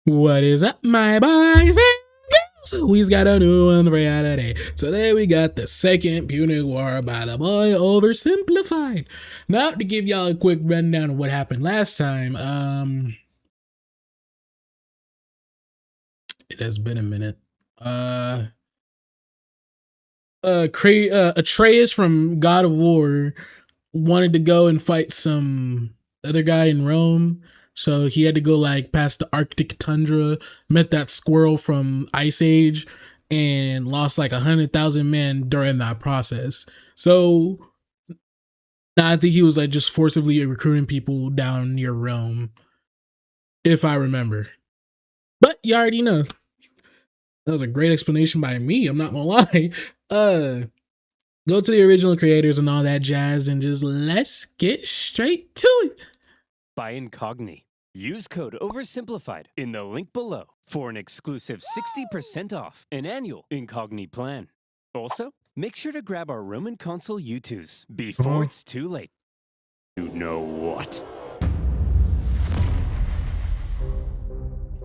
What is up, my boys and girls? We've got a new one for you today. Today we got the second Punic War by the boy Oversimplified. Now, to give y'all a quick rundown of what happened last time, it has been a minute. Atreus from God of War wanted to go and fight some other guy in Rome. So he had to go like past the Arctic tundra, met that squirrel from Ice Age, and lost like 100,000 men during that process. So I think he was like just forcibly recruiting people down near Rome, if I remember. But you already know. That was a great explanation by me. I'm not gonna lie. Go to the original creators and all that jazz, and just let's get straight to it. By Incogni. Use code Oversimplified in the link below for an exclusive 60% off an annual Incogni plan. Also, make sure to grab our Roman Consul U2s before it's too late. You know what?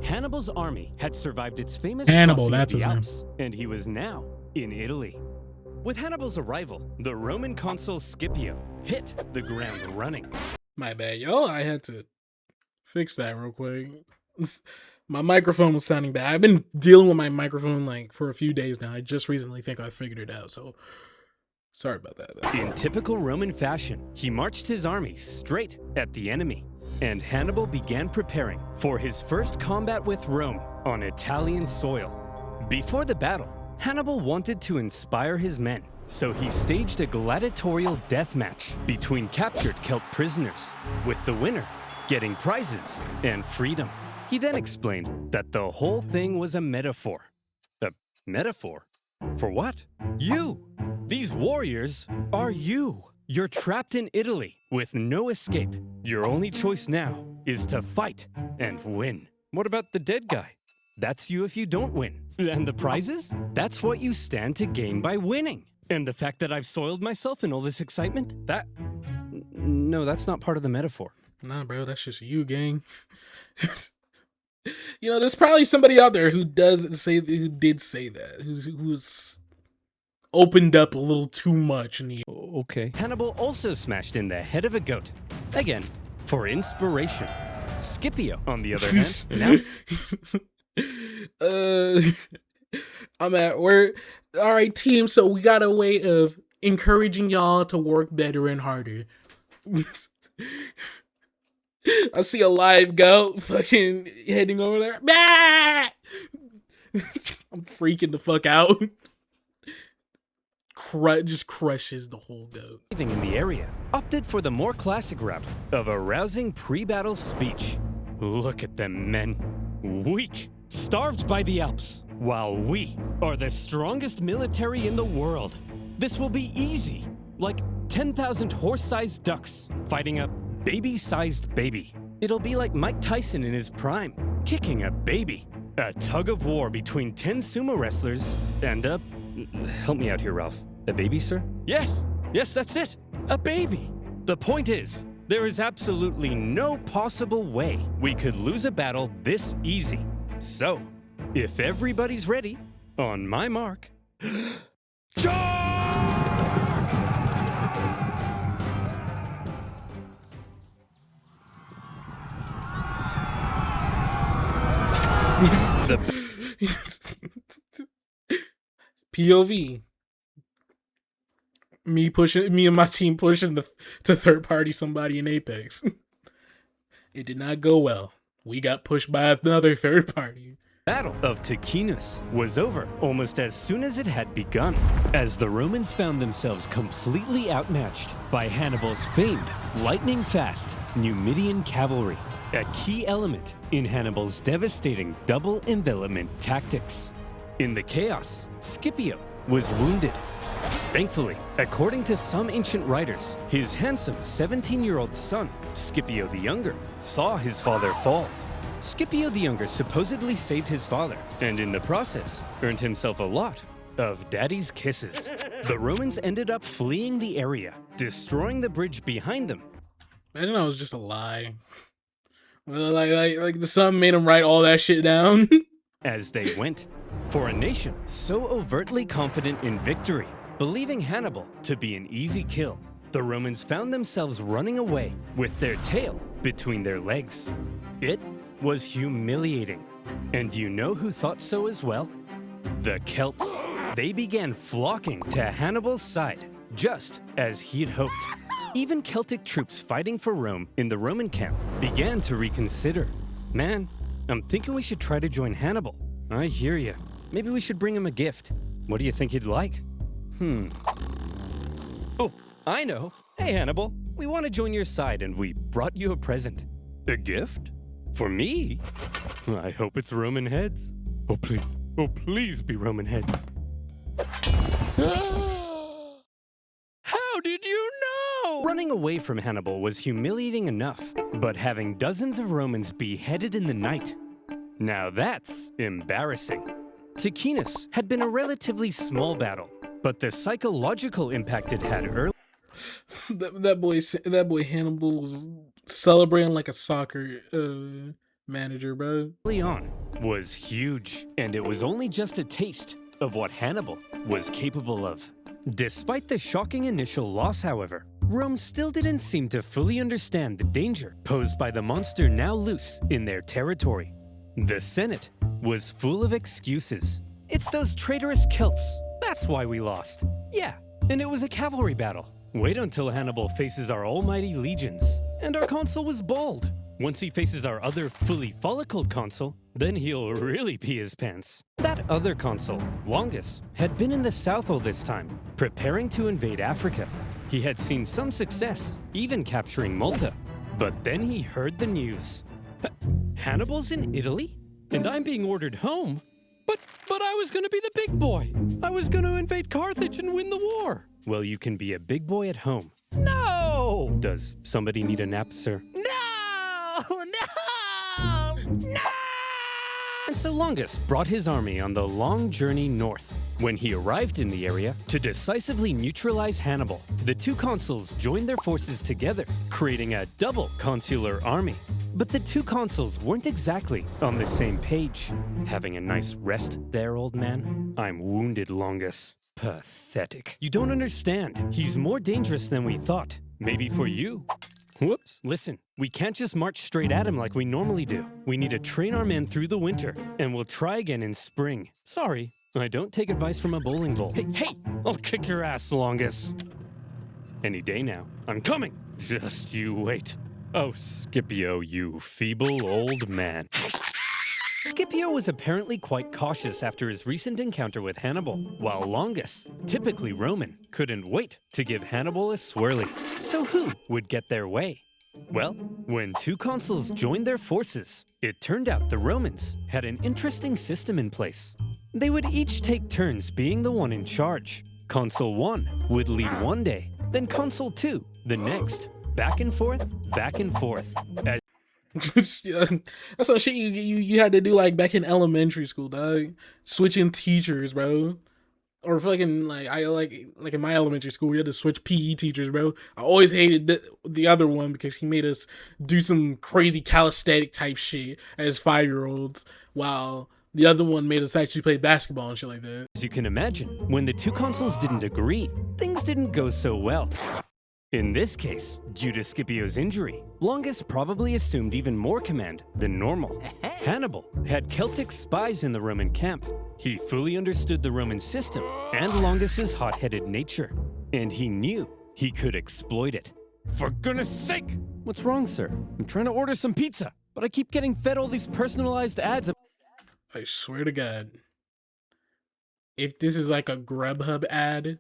Hannibal's army had survived its famous Hannibal, crossing that's of his the name. Alps, and he was now in Italy. With Hannibal's arrival, the Roman consul Scipio hit the ground running. My bad, yo. I had to fix that real quick. My microphone was sounding bad. I've been dealing with my microphone like for a few days now. I just recently think I figured it out, so sorry about that. In typical Roman fashion, he marched his army straight at the enemy, and Hannibal began preparing for his first combat with Rome on Italian soil. Before the battle, Hannibal wanted to inspire his men, so he staged a gladiatorial death match between captured Celt prisoners, with the winner getting prizes and freedom. He then explained that the whole thing was a metaphor. A metaphor? For what? You! These warriors are you! You're trapped in Italy with no escape. Your only choice now is to fight and win. What about the dead guy? That's you if you don't win. And the prizes? That's what you stand to gain by winning. And the fact that I've soiled myself in all this excitement? No, that's not part of the metaphor. Nah, bro, that's just you, gang. You know, there's probably somebody out there who did say that, who's opened up a little too much in the. Okay. Hannibal also smashed in the head of a goat. Again, for inspiration. Scipio, on the other hand, now... I'm at work. All right, team. So we got a way of encouraging y'all to work better and harder. I see a live goat fucking heading over there. I'm freaking the fuck out. Just crushes the whole goat. In the area, opted for the more classic route of a rousing pre-battle speech. Look at them, men. Weak, starved by the Alps, while we are the strongest military in the world. This will be easy, like 10,000 horse-sized ducks fighting a baby-sized baby. It'll be like Mike Tyson in his prime, kicking a baby. A tug of war between 10 sumo wrestlers and a... Help me out here, Ralph. A baby, sir? Yes, that's it. A baby. The point is, there is absolutely no possible way we could lose a battle this easy. So, if everybody's ready, on my mark, POV. Me and my team pushing to third party somebody in Apex. It did not go well. We got pushed by another third party. Battle of Ticinus was over almost as soon as it had begun, as the Romans found themselves completely outmatched by Hannibal's famed lightning-fast Numidian cavalry, a key element in Hannibal's devastating double envelopment tactics. In the chaos, Scipio was wounded. Thankfully, according to some ancient writers, his handsome 17-year-old son, Scipio the Younger, saw his father fall. Scipio the Younger supposedly saved his father, and in the process, earned himself a lot of daddy's kisses. The Romans ended up fleeing the area, destroying the bridge behind them. Imagine that was just a lie. Like the son made him write all that shit down. as they went. For a nation so overtly confident in victory, believing Hannibal to be an easy kill, the Romans found themselves running away with their tail between their legs. It was humiliating. And you know who thought so as well? The Celts. They began flocking to Hannibal's side, just as he'd hoped. Even Celtic troops fighting for Rome in the Roman camp began to reconsider. Man, I'm thinking we should try to join Hannibal. I hear you. Maybe we should bring him a gift. What do you think he'd like? Oh, I know. Hey, Hannibal. We want to join your side and we brought you a present. A gift? For me? I hope it's Roman heads. Oh, please. Oh, please be Roman heads. How did you know? Running away from Hannibal was humiliating enough, but having dozens of Romans beheaded in the night, now that's embarrassing. Ticinus had been a relatively small battle, but the psychological impact it had early that boy Hannibal was celebrating like a soccer manager, bro. on was huge, and it was only just a taste of what Hannibal was capable of. Despite the shocking initial loss, however, Rome still didn't seem to fully understand the danger posed by the monster now loose in their territory. The Senate was full of excuses. It's those traitorous Celts. That's why we lost. Yeah, and it was a cavalry battle. Wait until Hannibal faces our almighty legions. And our consul was bald. Once he faces our other fully follicled consul, then he'll really pee his pants. That other consul, Longus, had been in the south all this time, preparing to invade Africa. He had seen some success, even capturing Malta. But then he heard the news. Hannibal's in Italy? And I'm being ordered home? But I was gonna be the big boy. I was gonna invade Carthage and win the war. Well, you can be a big boy at home. No! Does somebody need a nap, sir? No! No! No! And so Longus brought his army on the long journey north. When he arrived in the area to decisively neutralize Hannibal, the two consuls joined their forces together, creating a double consular army. But the two consuls weren't exactly on the same page. Having a nice rest there, old man? I'm wounded, Longus. Pathetic. You don't understand. He's more dangerous than we thought. Maybe for you. Whoops. Listen, we can't just march straight at him like we normally do. We need to train our men through the winter, and we'll try again in spring. Sorry, I don't take advice from a bowling ball. Hey, I'll kick your ass, Longus. Any day now. I'm coming. Just you wait. Oh, Scipio, you feeble old man. Scipio was apparently quite cautious after his recent encounter with Hannibal, while Longus, typically Roman, couldn't wait to give Hannibal a swirly. So who would get their way? Well, when two consuls joined their forces, it turned out the Romans had an interesting system in place. They would each take turns being the one in charge. Consul 1 would lead one day, then Consul 2 the next. Back and forth, back and forth. That's some shit you had to do like back in elementary school, dog. Switching teachers, bro. Or fucking like in my elementary school, we had to switch PE teachers, bro. I always hated the other one because he made us do some crazy calisthenic type shit as 5-year-olds, while the other one made us actually play basketball and shit like that. As you can imagine, when the two consuls didn't agree, things didn't go so well. In this case, due to Scipio's injury, Longus probably assumed even more command than normal. Hannibal had Celtic spies in the Roman camp. He fully understood the Roman system and Longus's hot-headed nature, and he knew he could exploit it. For goodness sake! What's wrong, sir? I'm trying to order some pizza, but I keep getting fed all these personalized ads. I swear to God, if this is like a Grubhub ad,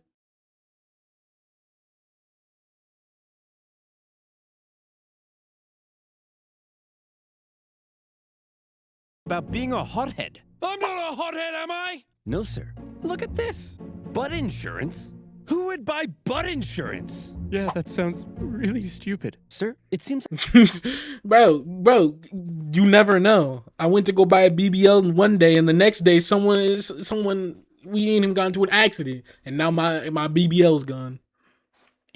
about being a hothead. I'm not a hothead, am I? No, sir. Look at this. Butt insurance? Who would buy butt insurance? Yeah, that sounds really stupid. Sir, it seems... bro, you never know. I went to go buy a BBL one day, and the next day someone, we ain't even got into an accident, and now my BBL's gone.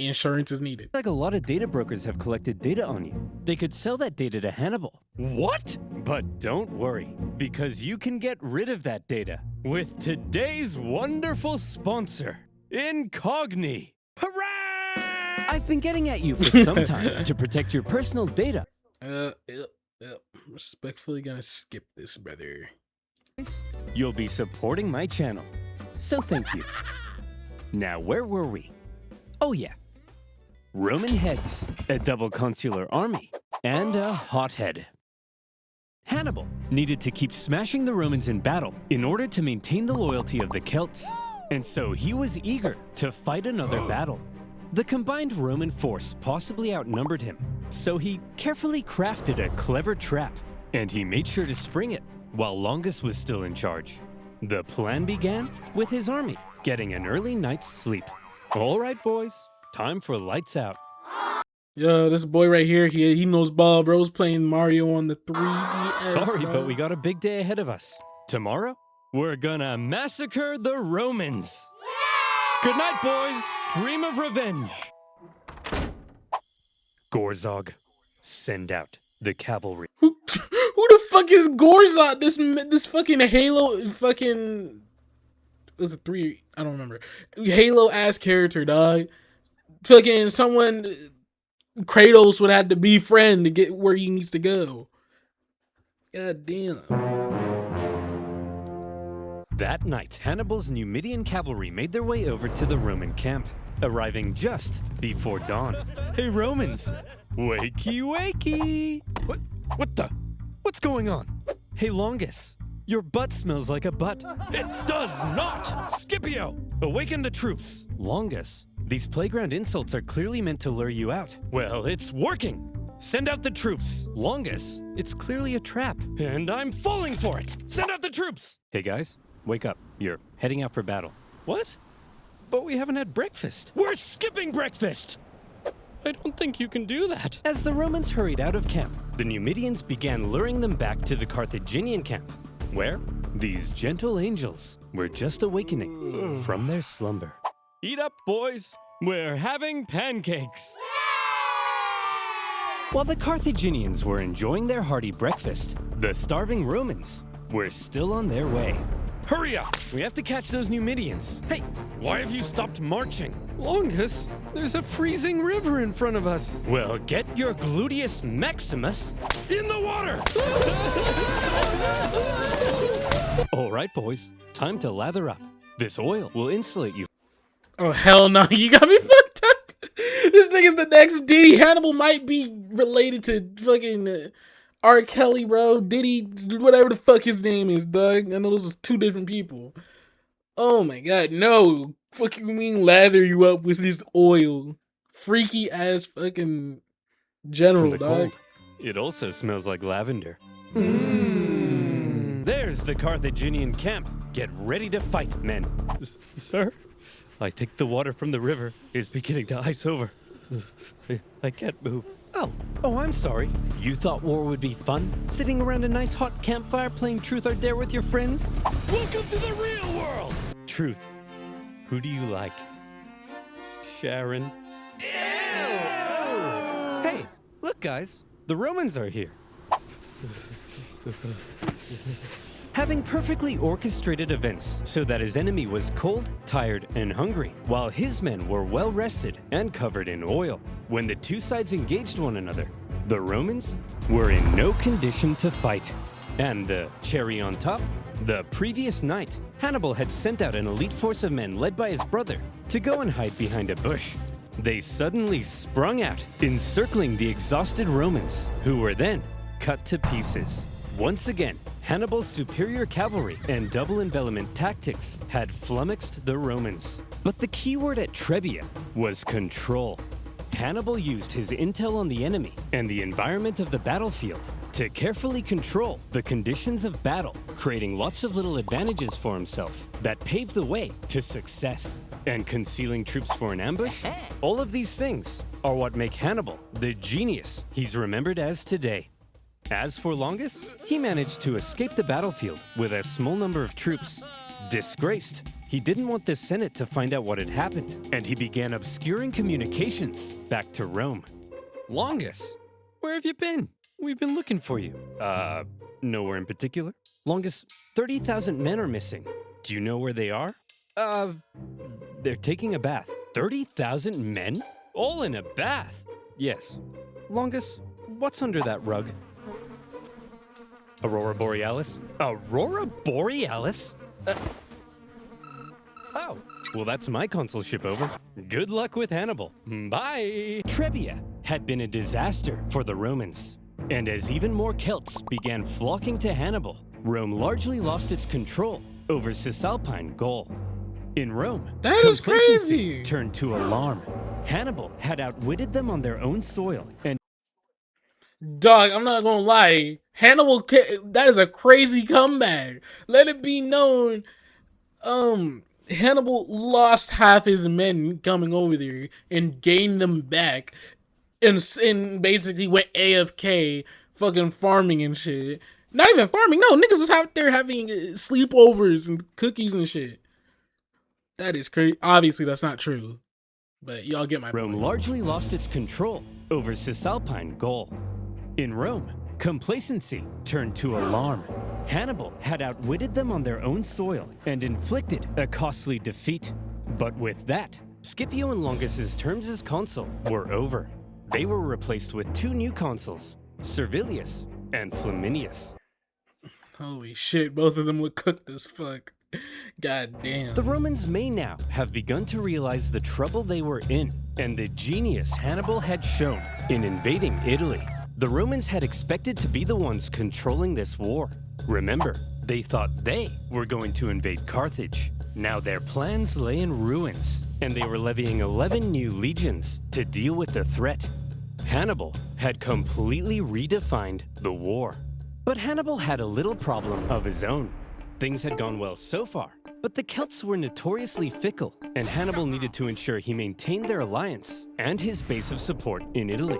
Insurance is needed. Like a lot of data brokers have collected data on you. They could sell that data to Hannibal. What? But don't worry, because you can get rid of that data with today's wonderful sponsor, Incogni. Hooray! I've been getting at you for some time to protect your personal data. Respectfully gonna skip this, brother. You'll be supporting my channel, so thank you. Now, where were we? Oh yeah. Roman heads, a double consular army, and a hothead. Hannibal needed to keep smashing the Romans in battle in order to maintain the loyalty of the Celts, and so he was eager to fight another battle. The combined Roman force possibly outnumbered him, so he carefully crafted a clever trap, and he made sure to spring it while Longus was still in charge. The plan began with his army getting an early night's sleep. All right, boys. Time for lights out. Yo, this boy right here, he knows ball, bro's playing Mario on the 3DS. Sorry, but we got a big day ahead of us. Tomorrow, we're gonna massacre the Romans. Good night, boys. Dream of revenge. Gorzog, send out the cavalry. Who the fuck is Gorzog? This fucking Halo fucking... Was it 3? I don't remember. Halo-ass character, dog. Fucking someone Kratos would have to befriend to get where he needs to go. God damn. That night, Hannibal's Numidian cavalry made their way over to the Roman camp, arriving just before dawn. Hey, Romans! Wakey, wakey! What's going on? Hey, Longus! Your butt smells like a butt. It does not! Scipio! Awaken the troops! Longus, these playground insults are clearly meant to lure you out. Well, it's working! Send out the troops! Longus, it's clearly a trap. And I'm falling for it! Send out the troops! Hey guys, wake up. You're heading out for battle. What? But we haven't had breakfast. We're skipping breakfast! I don't think you can do that. As the Romans hurried out of camp, the Numidians began luring them back to the Carthaginian camp, where these gentle angels were just awakening from their slumber. Eat up, boys. We're having pancakes. While the Carthaginians were enjoying their hearty breakfast, the starving Romans were still on their way. Hurry up! We have to catch those Numidians. Hey, why have you stopped marching? Longus, there's a freezing river in front of us. Well, get your gluteus maximus in the water! All right, boys, time to lather up. This oil will insulate you. Oh, hell no, you got me fucked up. This nigga's the next Diddy. Hannibal might be related to fucking R. Kelly, bro. Diddy, whatever the fuck his name is, dog. I know those are two different people. Oh my god, no. Fuck you mean lather you up with this oil? Freaky ass fucking general, From the dog. cold, it also smells like lavender. There's the Carthaginian camp. Get ready to fight, men. Sir, I think the water from the river is beginning to ice over. I can't move. Oh, I'm sorry. You thought war would be fun? Sitting around a nice hot campfire playing Truth or Dare with your friends? Welcome to the real world! Truth, who do you like? Sharon? Ew! Hey, look guys, the Romans are here. Having perfectly orchestrated events so that his enemy was cold, tired, and hungry, while his men were well rested and covered in oil. When the two sides engaged one another, the Romans were in no condition to fight. And the cherry on top, the previous night, Hannibal had sent out an elite force of men led by his brother to go and hide behind a bush. They suddenly sprung out, encircling the exhausted Romans, who were then cut to pieces. Once again, Hannibal's superior cavalry and double envelopment tactics had flummoxed the Romans. But the key word at Trebia was control. Hannibal used his intel on the enemy and the environment of the battlefield to carefully control the conditions of battle, creating lots of little advantages for himself that paved the way to success. And concealing troops for an ambush? All of these things are what make Hannibal the genius he's remembered as today. As for Longus, he managed to escape the battlefield with a small number of troops. Disgraced, he didn't want the Senate to find out what had happened, and he began obscuring communications back to Rome. Longus, where have you been? We've been looking for you. Nowhere in particular. Longus, 30,000 men are missing. Do you know where they are? They're taking a bath. 30,000 men? All in a bath? Yes. Longus, what's under that rug? Aurora Borealis? Aurora Borealis? Oh, well, that's my consulship over. Good luck with Hannibal. Bye. Trebia had been a disaster for the Romans. And as even more Celts began flocking to Hannibal, Rome largely lost its control over Cisalpine Gaul. In Rome, that is complacency crazy. Turned to alarm. Hannibal had outwitted them on their own soil, and Dog, I'm not gonna lie. Hannibal, that is a crazy comeback. Let it be known, Hannibal lost half his men coming over there and gained them back, and basically went AFK, fucking farming and shit. Not even farming, no, niggas was out there having sleepovers and cookies and shit. That is crazy. Obviously, that's not true, but y'all get my Rome point. largely lost its control over Cisalpine Gaul. In Rome, complacency turned to alarm. Hannibal had outwitted them on their own soil and inflicted a costly defeat. But with that, Scipio and Longus's terms as consul were over. They were replaced with two new consuls, Servilius and Flaminius. Holy shit, both of them look cooked as fuck. God damn. The Romans may now have begun to realize the trouble they were in and the genius Hannibal had shown in invading Italy. The Romans had expected to be the ones controlling this war. Remember, they thought they were going to invade Carthage. Now their plans lay in ruins, and they were levying 11 new legions to deal with the threat. Hannibal had completely redefined the war. But Hannibal had a little problem of his own. Things had gone well so far, but the Celts were notoriously fickle, and Hannibal needed to ensure he maintained their alliance and his base of support in Italy.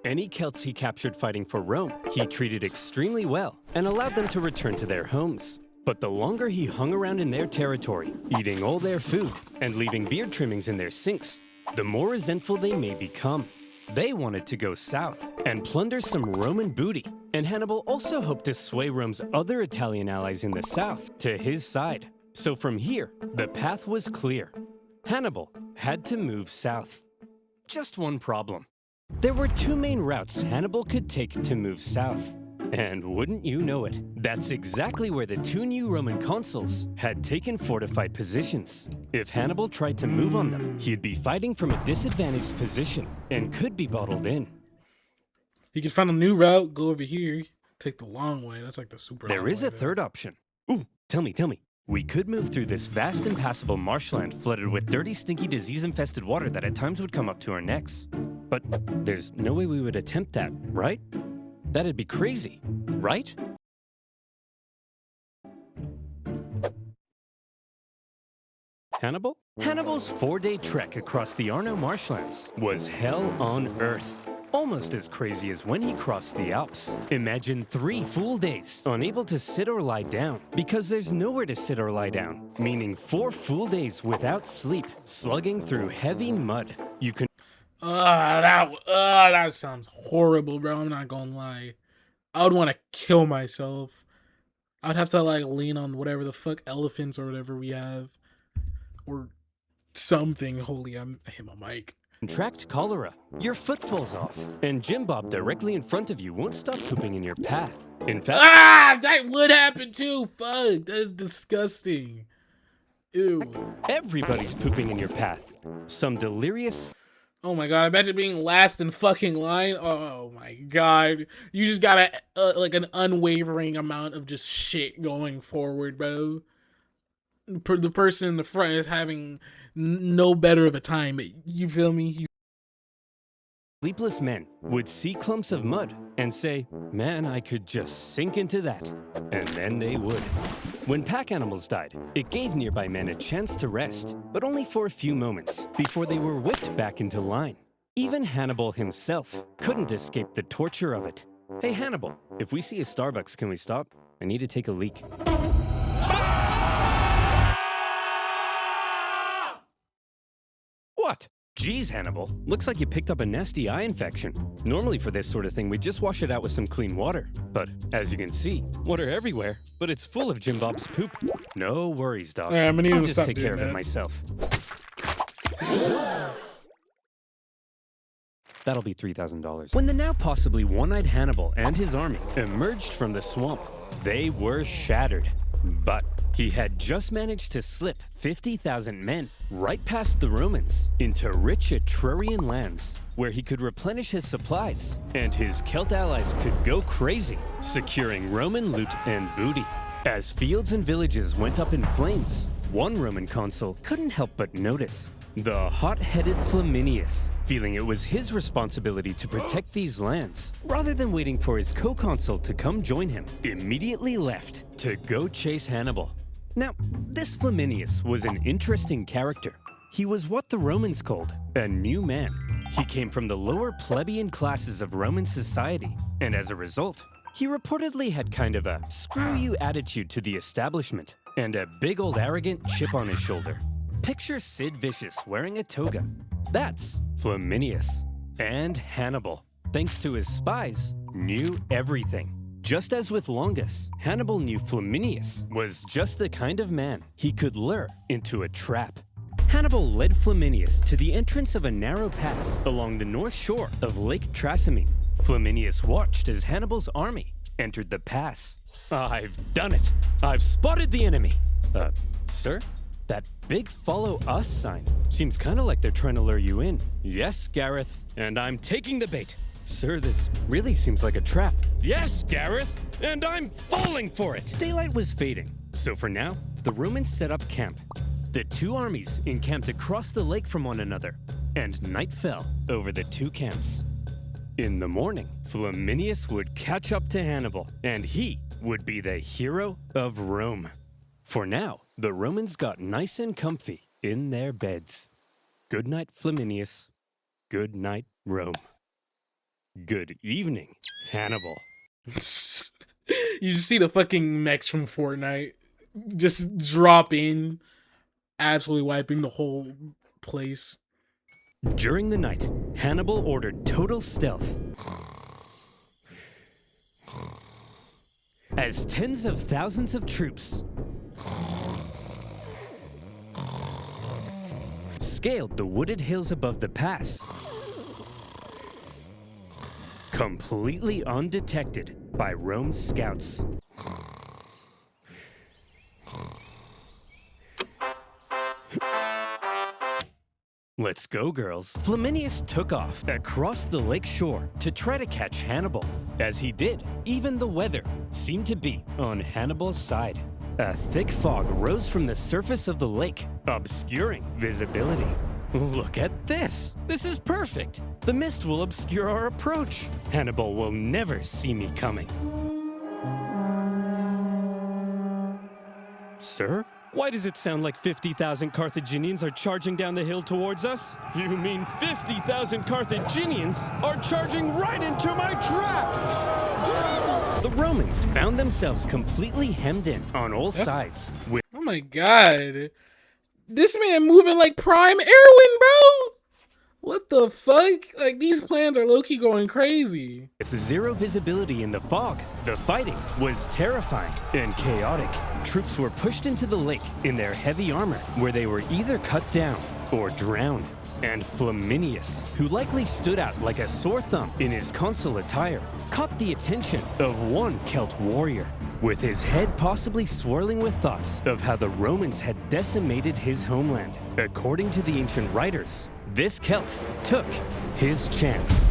Any Celts he captured fighting for Rome, he treated extremely well and allowed them to return to their homes. But the longer he hung around in their territory, eating all their food and leaving beard trimmings in their sinks, the more resentful they may become. They wanted to go south and plunder some Roman booty, and Hannibal also hoped to sway Rome's other Italian allies in the south to his side. So from here, the path was clear. Hannibal had to move south. Just one problem. There were two main routes Hannibal could take to move south. And wouldn't you know it, that's exactly where the two new Roman consuls had taken fortified positions. If Hannibal tried to move on them, he'd be fighting from a disadvantaged position and could be bottled in. You can find a new route, go over here, take the long way. That's like the super long There is way a there. third option. Ooh, tell me. We could move through this vast impassable marshland flooded with dirty, stinky, disease-infested water that at times would come up to our necks. But there's no way we would attempt that, right? That'd be crazy, right? Hannibal? Hannibal's 4-day trek across the Arno marshlands was hell on earth. Almost as crazy as when he crossed the Alps. Imagine 3 full days, unable to sit or lie down, because there's nowhere to sit or lie down. Meaning 4 full days without sleep, slugging through heavy mud. You can That sounds horrible, bro. I'm not gonna lie. I would want to kill myself. I'd have to like lean on whatever the fuck elephants or whatever we have, or something. Holy, I hit my mic. contract cholera. Your foot falls off, and Jim Bob directly in front of you won't stop pooping in your path. In fact, That would happen too. Fuck, that is disgusting. Ew. everybody's pooping in your path. Some delirious Oh my god, I imagine being last in fucking line. Oh my god. You just got like an unwavering amount of just shit going forward, bro. The person in the front is having no better of a time. You feel me? sleepless men would see clumps of mud and say, man, I could just sink into that. And then they would. When pack animals died, it gave nearby men a chance to rest, but only for a few moments before they were whipped back into line. Even Hannibal himself couldn't escape the torture of it. Hey Hannibal, if we see a Starbucks, can we stop? I need to take a leak. What? Geez, Hannibal, looks like you picked up a nasty eye infection. Normally for this sort of thing, we just wash it out with some clean water. But as you can see, water everywhere, but it's full of Jim Bob's poop. No worries, Dog. Yeah, I'm gonna need I'll to just stop take doing care of it that. myself. That'll be $3,000. When the now possibly one-eyed Hannibal and his army emerged from the swamp, they were shattered. But he had just managed to slip 50,000 men right past the Romans into rich Etrurian lands, where he could replenish his supplies, and his Celt allies could go crazy, securing Roman loot and booty. As fields and villages went up in flames, one Roman consul couldn't help but notice. The hot-headed Flaminius, feeling it was his responsibility to protect these lands, rather than waiting for his co-consul to come join him, immediately left to go chase Hannibal. Now, this Flaminius was an interesting character. He was what the Romans called a new man. He came from the lower plebeian classes of Roman society, and as a result, he reportedly had kind of a screw-you attitude to the establishment, and a big old arrogant chip on his shoulder. Picture Sid Vicious wearing a toga. That's Flaminius. And Hannibal, thanks to his spies, knew everything. Just as with Longus, Hannibal knew Flaminius was just the kind of man he could lure into a trap. Hannibal led Flaminius to the entrance of a narrow pass along the north shore of Lake Trasimene. Flaminius watched as Hannibal's army entered the pass. I've done it. I've spotted the enemy. Sir? That big follow us sign seems kind of like they're trying to lure you in. Yes, Gareth, and I'm taking the bait. Sir, this really seems like a trap. Yes, Gareth, and I'm falling for it. Daylight was fading, so for now, the Romans set up camp. The two armies encamped across the lake from one another, and night fell over the two camps. In the morning, Flaminius would catch up to Hannibal, and he would be the hero of Rome. For now, the Romans got nice and comfy in their beds. Good night, Flaminius. Good night, Rome. Good evening, Hannibal. You just see the fucking mechs from Fortnite just drop in, absolutely wiping the whole place. During the night, Hannibal ordered total stealth. As tens of thousands of troops scaled the wooded hills above the pass, completely undetected by Rome's scouts. Let's go, girls. Flaminius took off across the lake shore to try to catch Hannibal. As he did, even the weather seemed to be on Hannibal's side. A thick fog rose from the surface of the lake, obscuring visibility. Look at this! This is perfect! The mist will obscure our approach. Hannibal will never see me coming. Sir? Why does it sound like 50,000 Carthaginians are charging down the hill towards us? You mean 50,000 Carthaginians are charging right into my trap? The Romans found themselves completely hemmed in on all sides. Oh my god. This man moving like prime Erwin, bro. What the fuck? Like, these plans are low-key going crazy. With zero visibility in the fog, the fighting was terrifying and chaotic. Troops were pushed into the lake in their heavy armor, where they were either cut down or drowned. And Flaminius, who likely stood out like a sore thumb in his consul attire, caught the attention of one Celt warrior, with his head possibly swirling with thoughts of how the Romans had decimated his homeland. According to the ancient writers, this Celt took his chance.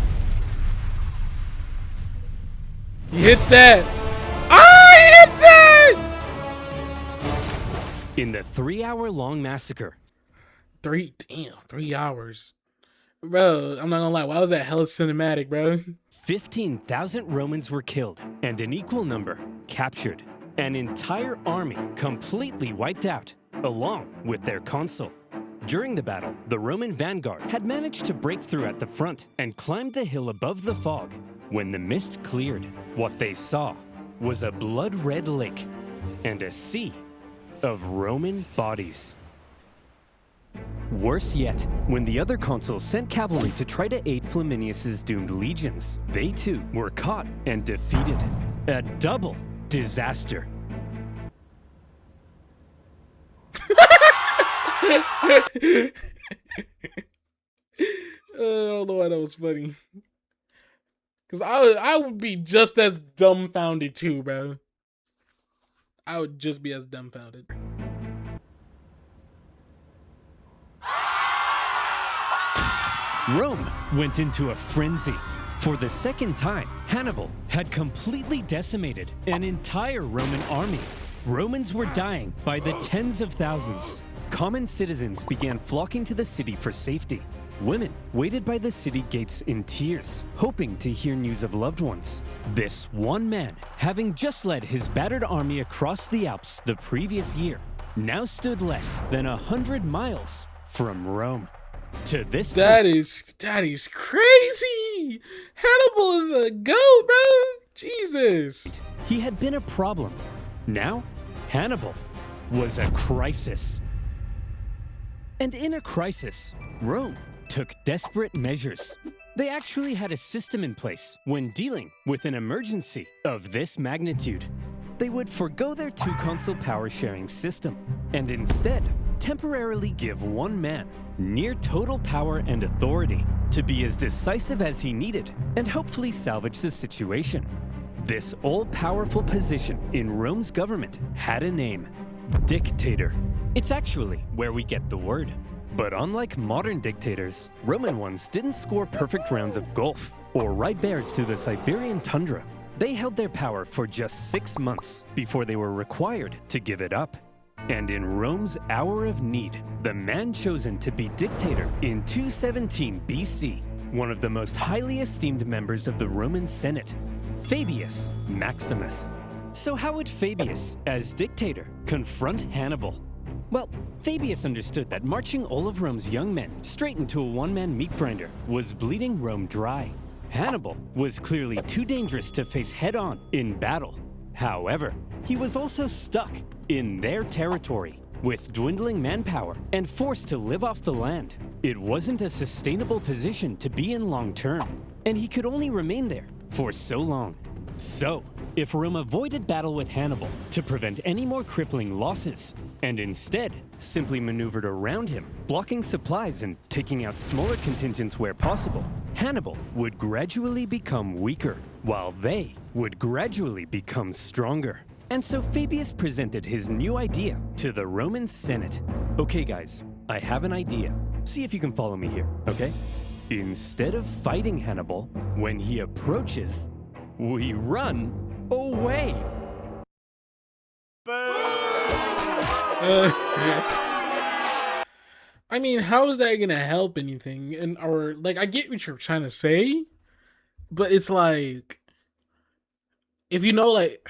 He hits that. Ah, he hits that! In the 3-hour-long massacre, 3 hours. Bro, I'm not gonna lie. Why was that hella cinematic, bro? 15,000 Romans were killed, and an equal number captured. An entire army completely wiped out, along with their consul. During the battle, the Roman vanguard had managed to break through at the front and climbed the hill above the fog. When the mist cleared, what they saw was a blood-red lake and a sea of Roman bodies. Worse yet, when the other consuls sent cavalry to try to aid Flaminius's doomed legions, they too were caught and defeated. A double disaster. I don't know why that was funny. Cause I would be just as dumbfounded too, bro. I would just be as dumbfounded. Rome went into a frenzy. For the second time, Hannibal had completely decimated an entire Roman army. Romans were dying by the tens of thousands. Common citizens began flocking to the city for safety. Women waited by the city gates in tears, hoping to hear news of loved ones. This one man, having just led his battered army across the Alps the previous year, now stood less than 100 miles from Rome. To this That is crazy. Hannibal is a goat, bro. Jesus. He had been a problem. Now, Hannibal was a crisis. And in a crisis, Rome took desperate measures. They actually had a system in place when dealing with an emergency of this magnitude. They would forgo their two-consul power-sharing system and instead temporarily give one man near total power and authority to be as decisive as he needed and hopefully salvage the situation. This all-powerful position in Rome's government had a name: dictator. It's actually where we get the word. But unlike modern dictators, Roman ones didn't score perfect rounds of golf or ride bears through the Siberian tundra. They held their power for just 6 months before they were required to give it up. And in Rome's hour of need, the man chosen to be dictator in 217 BC, one of the most highly esteemed members of the Roman Senate, Fabius Maximus. So how would Fabius, as dictator, confront Hannibal? Well, Fabius understood that marching all of Rome's young men straight into a one-man meat grinder was bleeding Rome dry. Hannibal was clearly too dangerous to face head-on in battle. However, he was also stuck in their territory, with dwindling manpower and forced to live off the land. It wasn't a sustainable position to be in long-term, and he could only remain there for so long. So, if Rome avoided battle with Hannibal to prevent any more crippling losses, and instead simply maneuvered around him, blocking supplies and taking out smaller contingents where possible, Hannibal would gradually become weaker, while they would gradually become stronger. And so Fabius presented his new idea to the Roman Senate. Okay guys, I have an idea. See if you can follow me here, okay? Instead of fighting Hannibal, when he approaches, we run away. I mean, how is that gonna help anything? And or like, I get what you're trying to say, but it's like, if you know, like,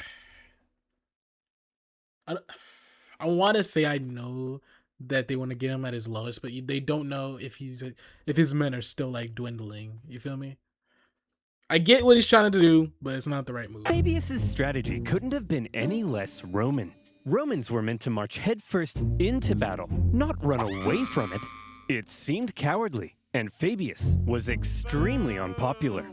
I want to say I know that they want to get him at his lowest, but they don't know if if his men are still like dwindling. You feel me? I get what he's trying to do, but it's not the right move. Fabius's strategy couldn't have been any less Roman. Romans were meant to march headfirst into battle, not run away from it. It seemed cowardly, and Fabius was extremely unpopular.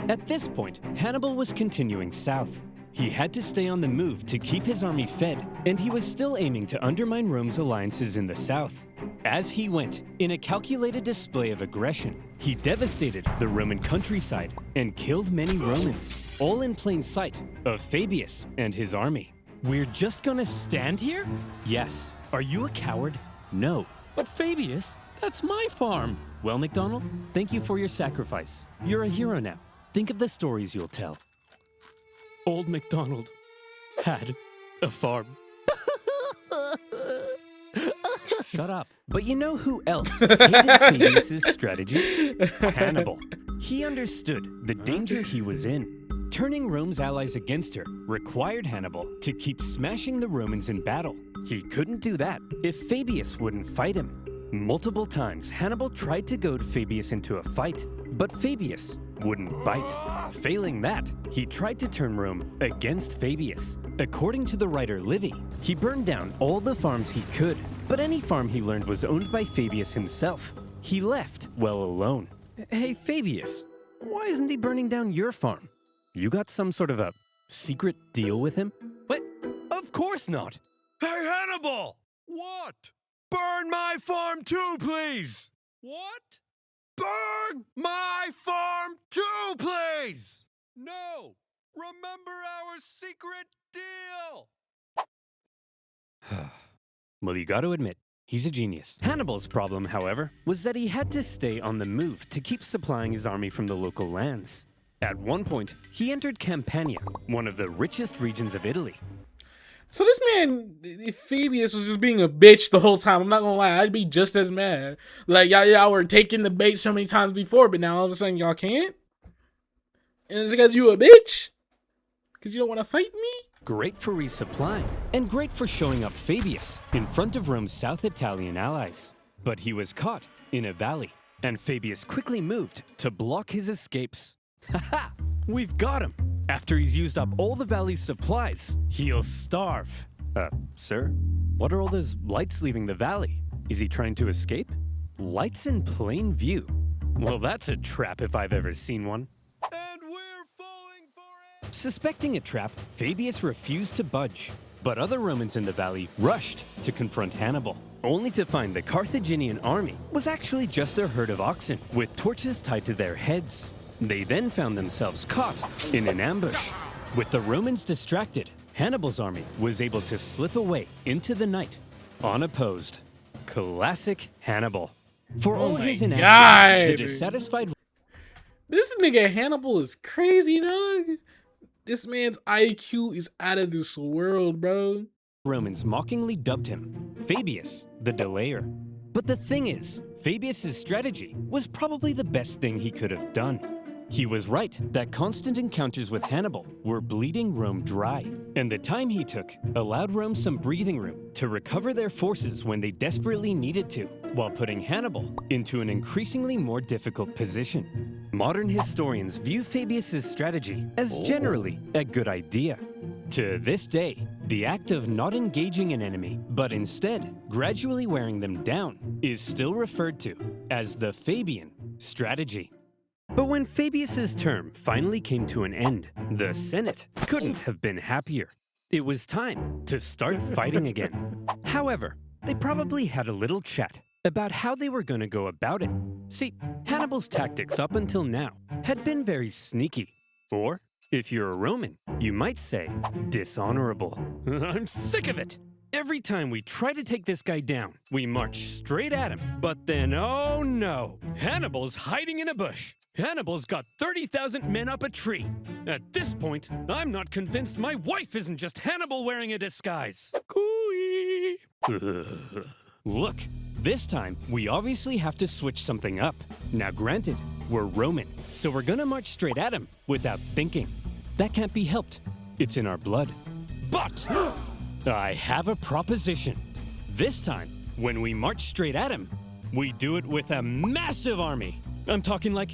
At this point, Hannibal was continuing south. He had to stay on the move to keep his army fed, and he was still aiming to undermine Rome's alliances in the south. As he went, in a calculated display of aggression, he devastated the Roman countryside and killed many Romans, all in plain sight of Fabius and his army. We're just gonna stand here? Yes. Are you a coward? No. But Fabius, that's my farm. Well, MacDonald, thank you for your sacrifice. You're a hero now. Think of the stories you'll tell. Old MacDonald had a farm. Shut up. But you know who else hated Fabius's strategy? Hannibal. He understood the danger he was in. Turning Rome's allies against her required Hannibal to keep smashing the Romans in battle. He couldn't do that if Fabius wouldn't fight him. Multiple times, Hannibal tried to goad Fabius into a fight, but Fabius wouldn't bite. Failing that, he tried to turn Rome against Fabius. According to the writer Livy, he burned down all the farms he could, but any farm he learned was owned by Fabius himself. He left well alone. Hey Fabius, why isn't he burning down your farm? You got some sort of a secret deal with him? What? Of course not. Hey Hannibal! What? Burn my farm too, please! What? Burn my farm too, please! No! Remember our secret deal! Well, you gotta admit, he's a genius. Hannibal's problem, however, was that he had to stay on the move to keep supplying his army from the local lands. At one point, he entered Campania, one of the richest regions of Italy. So this man, if Fabius was just being a bitch the whole time, I'm not gonna lie, I'd be just as mad. Like, y'all were taking the bait so many times before, but now all of a sudden y'all can't? And it's because you a bitch? Because you don't want to fight me? Great for resupplying, and great for showing up Fabius in front of Rome's South Italian allies. But he was caught in a valley, and Fabius quickly moved to block his escapes. Haha! We've got him! After he's used up all the valley's supplies, he'll starve. Sir? What are all those lights leaving the valley? Is he trying to escape? Lights in plain view. Well, that's a trap if I've ever seen one. And we're falling for it! Suspecting a trap, Fabius refused to budge. But other Romans in the valley rushed to confront Hannibal, only to find the Carthaginian army was actually just a herd of oxen with torches tied to their heads. They then found themselves caught in an ambush. With the Romans distracted, Hannibal's army was able to slip away into the night, unopposed. Classic Hannibal. For all his inaction, the dissatisfied... This nigga Hannibal is crazy, dog. This man's IQ is out of this world, bro. Romans mockingly dubbed him Fabius the Delayer. But the thing is, Fabius's strategy was probably the best thing he could have done. He was right that constant encounters with Hannibal were bleeding Rome dry, and the time he took allowed Rome some breathing room to recover their forces when they desperately needed to, while putting Hannibal into an increasingly more difficult position. Modern historians view Fabius's strategy as generally a good idea. To this day, the act of not engaging an enemy, but instead gradually wearing them down, is still referred to as the Fabian strategy. But when Fabius's term finally came to an end, the Senate couldn't have been happier. It was time to start fighting again. However, they probably had a little chat about how they were going to go about it. See, Hannibal's tactics up until now had been very sneaky, or, if you're a Roman, you might say dishonorable. I'm sick of it! Every time we try to take this guy down, we march straight at him. But then, oh no, Hannibal's hiding in a bush. Hannibal's got 30,000 men up a tree. At this point, I'm not convinced my wife isn't just Hannibal wearing a disguise. Cooey. Look, this time, we obviously have to switch something up. Now granted, we're Roman, so we're gonna march straight at him without thinking. That can't be helped. It's in our blood. But I have a proposition. This time, when we march straight at him, we do it with a massive army. I'm talking like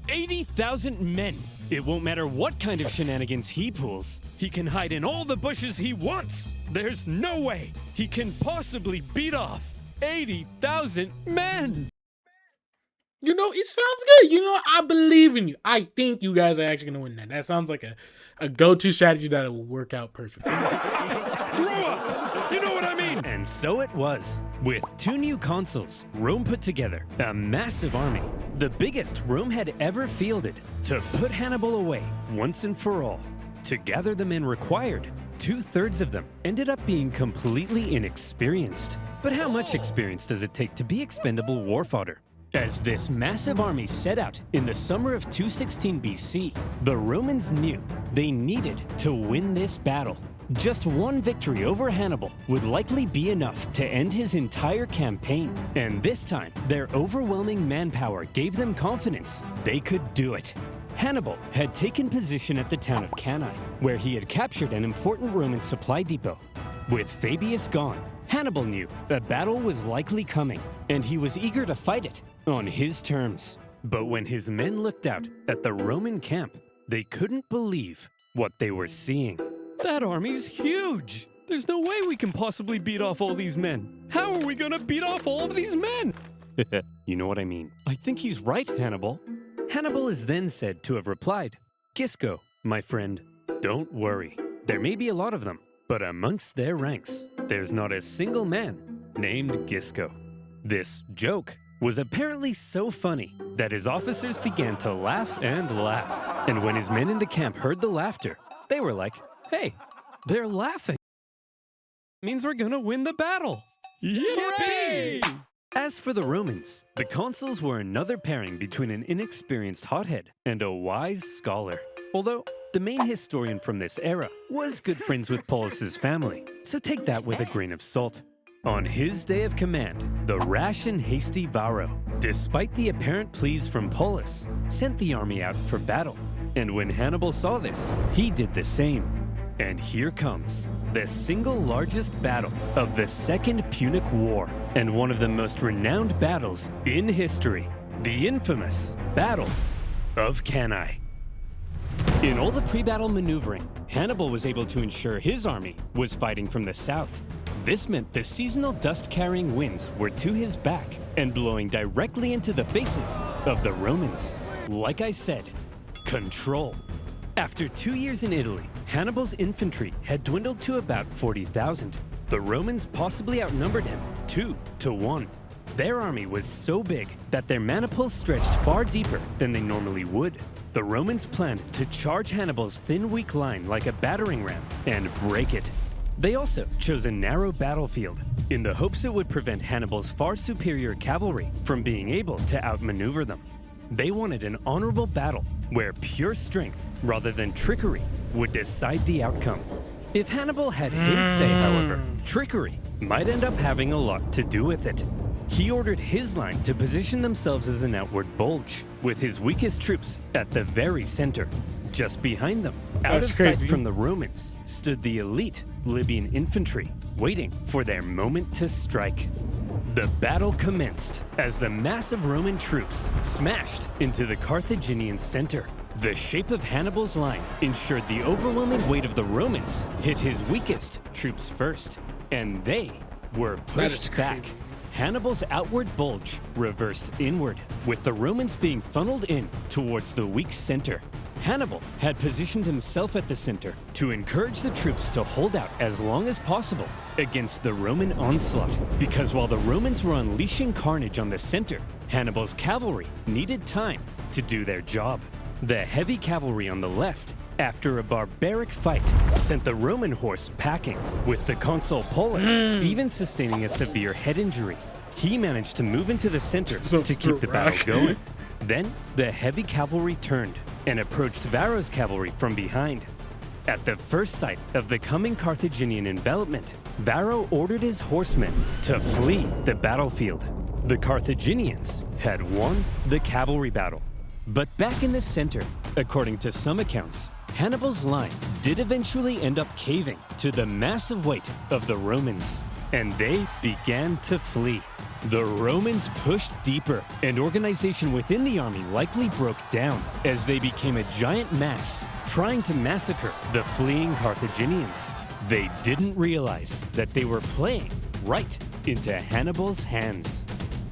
80,000 men. It won't matter what kind of shenanigans he pulls. He can hide in all the bushes he wants. There's no way he can possibly beat off 80,000 men. You know, it sounds good. You know, I believe in you. I think you guys are actually going to win that. That sounds like a go-to strategy that will work out perfectly. Grow up! You know what I mean? And so it was. With 2 new consuls, Rome put together a massive army, the biggest Rome had ever fielded, to put Hannibal away once and for all. To gather the men required, 2/3 of them ended up being completely inexperienced. But how much experience does it take to be expendable war fodder? As this massive army set out in the summer of 216 BC, the Romans knew they needed to win this battle. Just one victory over Hannibal would likely be enough to end his entire campaign. And this time, their overwhelming manpower gave them confidence they could do it. Hannibal had taken position at the town of Cannae, where he had captured an important Roman supply depot. With Fabius gone, Hannibal knew a battle was likely coming, and he was eager to fight it on his terms. But when his men looked out at the Roman camp, they couldn't believe what they were seeing. That army's huge! There's no way we can possibly beat off all these men. How are we gonna beat off all of these men? You know what I mean. I think he's right, Hannibal. Hannibal is then said to have replied, Gisco, my friend, don't worry. There may be a lot of them, but amongst their ranks, there's not a single man named Gisco. This joke was apparently so funny that his officers began to laugh and laugh. And when his men in the camp heard the laughter, they were like, hey, they're laughing. Means we're gonna win the battle. Yippee! As for the Romans, the consuls were another pairing between an inexperienced hothead and a wise scholar. Although the main historian from this era was good friends with Paulus's family, so take that with a grain of salt. On his day of command, the rash and hasty Varro, despite the apparent pleas from Paulus, sent the army out for battle. And when Hannibal saw this, he did the same. And here comes the single largest battle of the Second Punic War, and one of the most renowned battles in history, the infamous Battle of Cannae. In all the pre-battle maneuvering, Hannibal was able to ensure his army was fighting from the south. This meant the seasonal dust-carrying winds were to his back and blowing directly into the faces of the Romans. Like I said, control. After 2 years in Italy, Hannibal's infantry had dwindled to about 40,000. The Romans possibly outnumbered him 2 to 1. Their army was so big that their maniples stretched far deeper than they normally would. The Romans planned to charge Hannibal's thin, weak line like a battering ram and break it. They also chose a narrow battlefield in the hopes it would prevent Hannibal's far superior cavalry from being able to outmaneuver them. They wanted an honorable battle where pure strength rather than trickery would decide the outcome. If Hannibal had his say, however, trickery might end up having a lot to do with it. He ordered his line to position themselves as an outward bulge, with his weakest troops at the very center. Just behind them, out of sight from the Romans, stood the elite Libyan infantry, waiting for their moment to strike. The battle commenced as the massive Roman troops smashed into the Carthaginian center. The shape of Hannibal's line ensured the overwhelming weight of the Romans hit his weakest troops first, and they were pushed back. Hannibal's outward bulge reversed inward, with the Romans being funneled in towards the weak center. Hannibal had positioned himself at the center to encourage the troops to hold out as long as possible against the Roman onslaught, because while the Romans were unleashing carnage on the center, Hannibal's cavalry needed time to do their job. The heavy cavalry on the left, after a barbaric fight, sent the Roman horse packing, with the consul Paulus even sustaining a severe head injury. He managed to move into the center to keep the battle going. Then, the heavy cavalry turned and approached Varro's cavalry from behind. At the first sight of the coming Carthaginian envelopment, Varro ordered his horsemen to flee the battlefield. The Carthaginians had won the cavalry battle. But back in the center, according to some accounts, Hannibal's line did eventually end up caving to the massive weight of the Romans, and they began to flee. The Romans pushed deeper, and organization within the army likely broke down as they became a giant mass, trying to massacre the fleeing Carthaginians. They didn't realize that they were playing right into Hannibal's hands.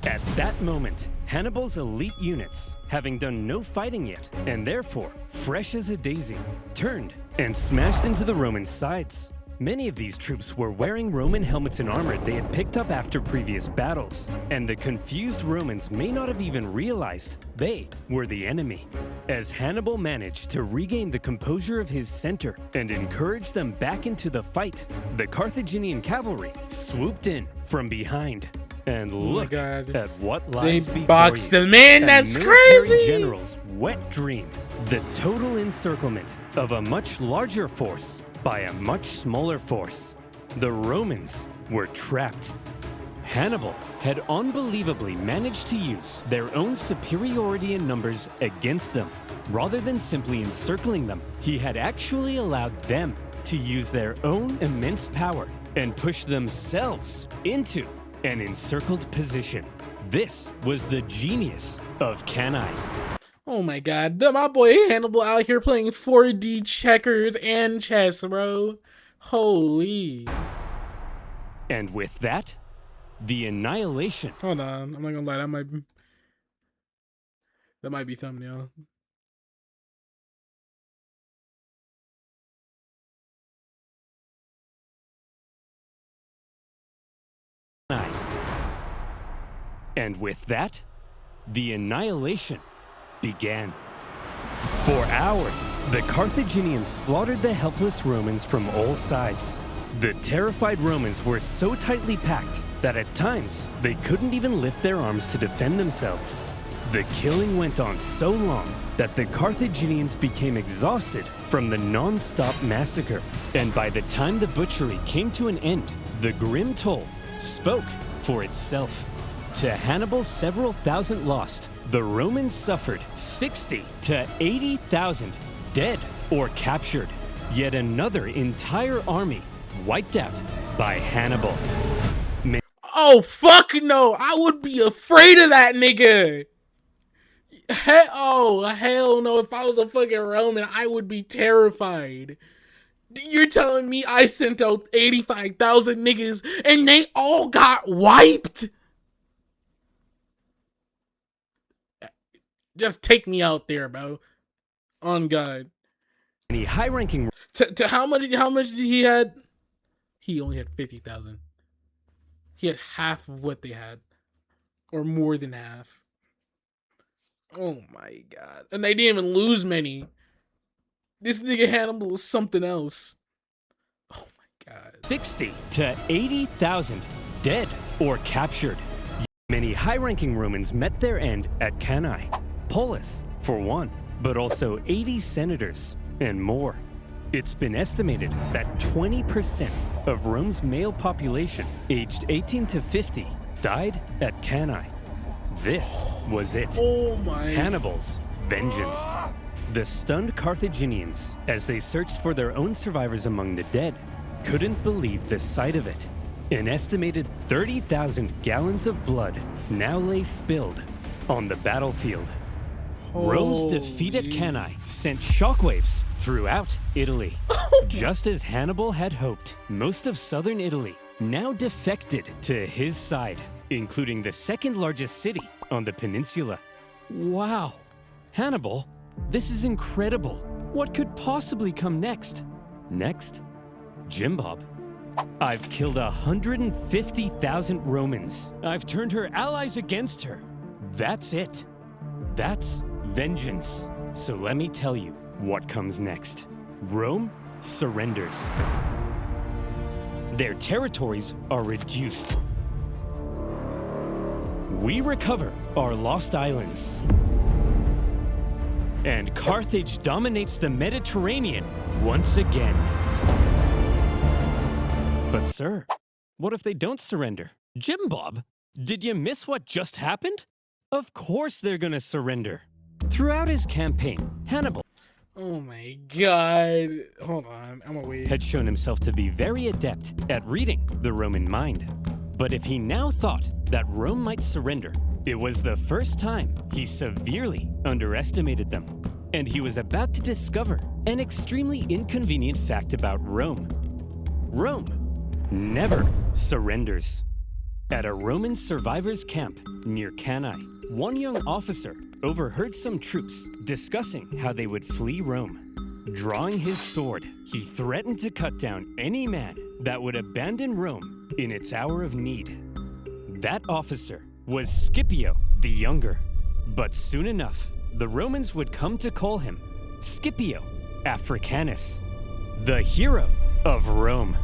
At that moment, Hannibal's elite units, having done no fighting yet, and therefore fresh as a daisy, turned and smashed into the Roman sides. Many of these troops were wearing Roman helmets and armor they had picked up after previous battles, and the confused Romans may not have even realized they were the enemy. As Hannibal managed to regain the composure of his center and encourage them back into the fight, the Carthaginian cavalry swooped in from behind. And look at what lies before you. They boxed them in, that's crazy! General's wet dream. The total encirclement of a much larger force by a much smaller force. The Romans were trapped. Hannibal had unbelievably managed to use their own superiority in numbers against them. Rather than simply encircling them, he had actually allowed them to use their own immense power and push themselves into an encircled position. This was the genius of Cannae. Oh my god, my boy Hannibal out here playing 4D checkers and chess, bro. Holy. And with that, the annihilation. Hold on, I'm not gonna lie, that might be thumbnail. And with that, the annihilation began. For hours, the Carthaginians slaughtered the helpless Romans from all sides. The terrified Romans were so tightly packed that at times they couldn't even lift their arms to defend themselves. The killing went on so long that the Carthaginians became exhausted from the non-stop massacre. And by the time the butchery came to an end, the grim toll spoke for itself. To Hannibal's several thousand lost, the Romans suffered 60 to 80,000 dead or captured. Yet another entire army wiped out by Hannibal. Oh, fuck no. I would be afraid of that nigga. Hell no. If I was a fucking Roman, I would be terrified. You're telling me I sent out 85,000 niggas and they all got wiped? Just take me out there, bro. On God. Any high-ranking to how much did he had? He only had 50,000. He had half of what they had, or more than half. Oh my god! And they didn't even lose many. This nigga Hannibal is something else. Oh my god! 60 to 80,000 dead or captured. Many high-ranking Romans met their end at Cannae. Polis, for one, but also 80 senators and more. It's been estimated that 20% of Rome's male population aged 18 to 50 died at Cannae. This was it. Oh my. Hannibal's vengeance. The stunned Carthaginians, as they searched for their own survivors among the dead, couldn't believe the sight of it. An estimated 30,000 gallons of blood now lay spilled on the battlefield. Rome's defeat at Cannae sent shockwaves throughout Italy. Just as Hannibal had hoped, most of southern Italy now defected to his side, including the second largest city on the peninsula. Wow, Hannibal, this is incredible. What could possibly come next? Next? Jim Bob. I've killed 150,000 Romans. I've turned her allies against her. That's it. That's vengeance. So let me tell you what comes next. Rome surrenders. Their territories are reduced. We recover our lost islands. And Carthage dominates the Mediterranean once again. But sir, what if they don't surrender? Jim Bob, did you miss what just happened? Of course they're gonna surrender. Throughout his campaign, Hannibal, oh my god. Hold on, I'm gonna wait. Had shown himself to be very adept at reading the Roman mind. But if he now thought that Rome might surrender, it was the first time he severely underestimated them. And he was about to discover an extremely inconvenient fact about Rome. Rome never surrenders. At a Roman survivors' camp near Cannae, one young officer overheard some troops discussing how they would flee Rome. Drawing his sword, he threatened to cut down any man that would abandon Rome in its hour of need. That officer was Scipio the Younger. But soon enough, the Romans would come to call him Scipio Africanus, the hero of Rome.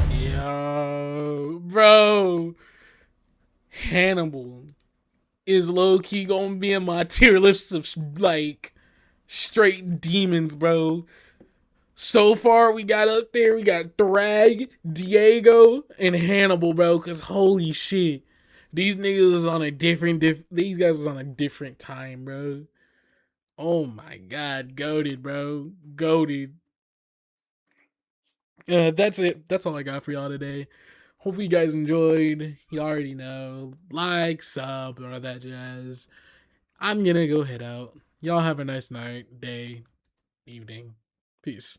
Yo, bro. Hannibal is low-key gonna be in my tier list of like straight demons, bro. So far, we got up there, we got Thrag, Diego, and Hannibal, bro. Cause holy shit, these niggas is on a these guys is on a different time, bro. Oh my god, goated, bro, goated. That's it. That's all I got for y'all today. Hopefully you guys enjoyed. You already know. Like, sub, and all that jazz. I'm gonna go head out. Y'all have a nice night, day, evening. Peace.